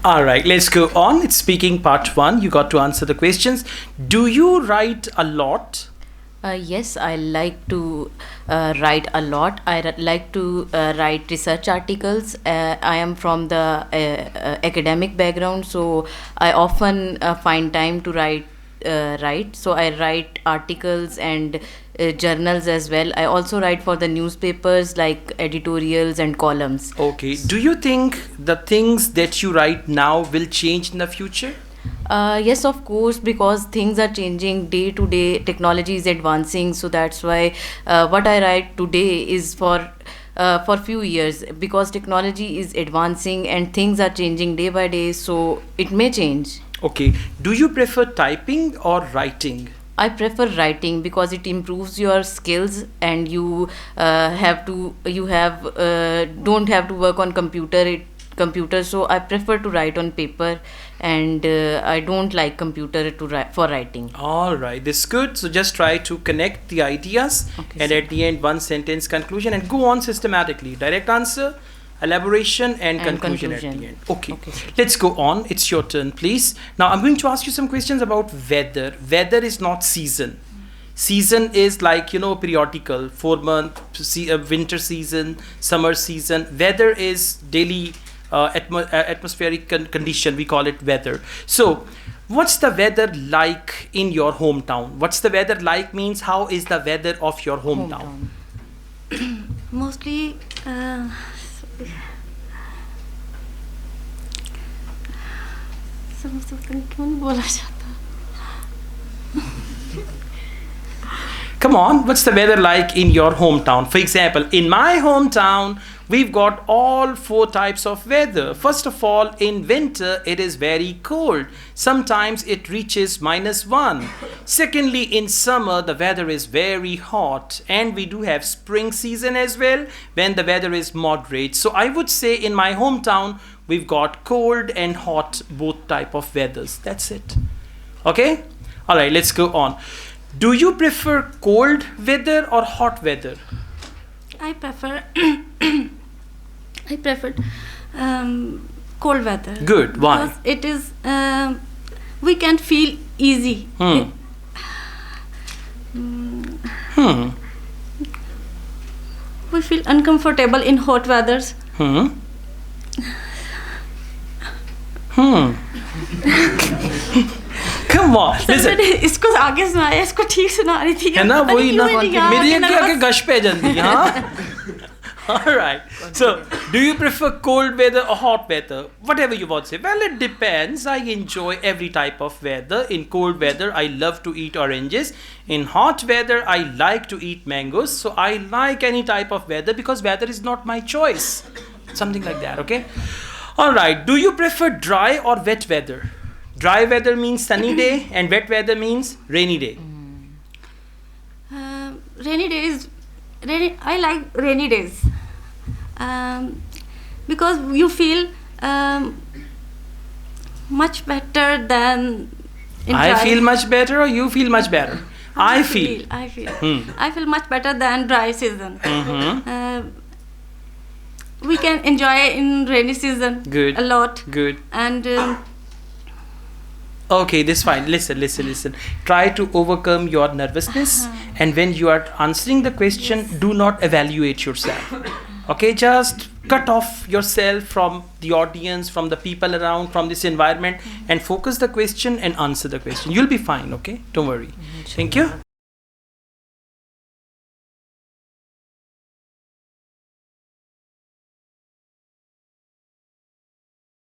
All right, let's go on. It's speaking part one. You got to answer the questions. Do you write a lot? Yes, I like to write a lot. Like to write research articles. I am from the academic background, so I often find time to write. So I write articles and journals as well. I also write for the newspapers, like editorials and columns. Okay. Do you think the things that you write now will change in the future? Yes, of course, because things are changing day to day. Technology is advancing, so that's why what I write today is for few years, because technology is advancing and things are changing day by day. So it may change. Okay. Do you prefer typing or writing? I prefer writing because it improves your skills, and you have don't have to work on computer. So I prefer to write on paper, and I don't like computer to write for writing. All right, this is good. So just try to connect the ideas, Okay, and sir. at the end, one sentence conclusion, and go on systematically. Direct answer, elaboration, and conclusion at the conclusion. end. Okay, Okay, sir. let's go on. It's your turn, please. Now I'm going to ask you some questions about weather. Weather is not season. Season is like, periodical, 4 month, winter season, summer season. Weather is daily atmospheric condition. We call it weather. So, what's the weather like in your hometown? What's the weather like means how is the weather of your hometown? Mostly, समझ सकते हैं क्यों नहीं बोला जाता. Come on, what's the weather like in your hometown? For example, in my hometown, we've got all four types of weather. First of all, in winter, it is very cold. Sometimes it reaches -1. Secondly, in summer, the weather is very hot. And we do have spring season as well, when the weather is moderate. So I would say in my hometown, we've got cold and hot, both type of weathers. That's it. Okay? All right, let's go on. Do you prefer cold weather or hot weather? I prefer I prefer cold weather. Good. Why? Because it is we can feel easy. Hmm. We feel uncomfortable in hot weathers. Hmm. Hmm. Come on. Sir Listen. मैंने इसको आगे सुनाया, इसको ठीक सुना रही थी. है ना पता वही नहीं ना क्यों मेरी यहाँ मेरी आके आगे nervous- गश पे जल्दी हाँ. All right. So, do you prefer cold weather or hot weather? Whatever you want to say. Well, it depends. I enjoy every type of weather. In cold weather, I love to eat oranges. In hot weather, I like to eat mangoes. So, I like any type of weather because weather is not my choice. Something like that, okay? All right. Do you prefer dry or wet weather? Dry weather means sunny day and wet weather means rainy day. Rainy days, I like rainy days because you feel much better than in I dry. feel much better or you feel much better? I feel. I feel much better than dry season. We can enjoy in rainy season Good. a lot, Good. and Okay, this fine. Listen. Try to overcome your nervousness, and when you are answering the question, do not evaluate yourself. Okay, just cut off yourself from the audience, from the people around, from this environment, and focus the question and answer the question. You'll be fine, okay? Don't worry. Thank you.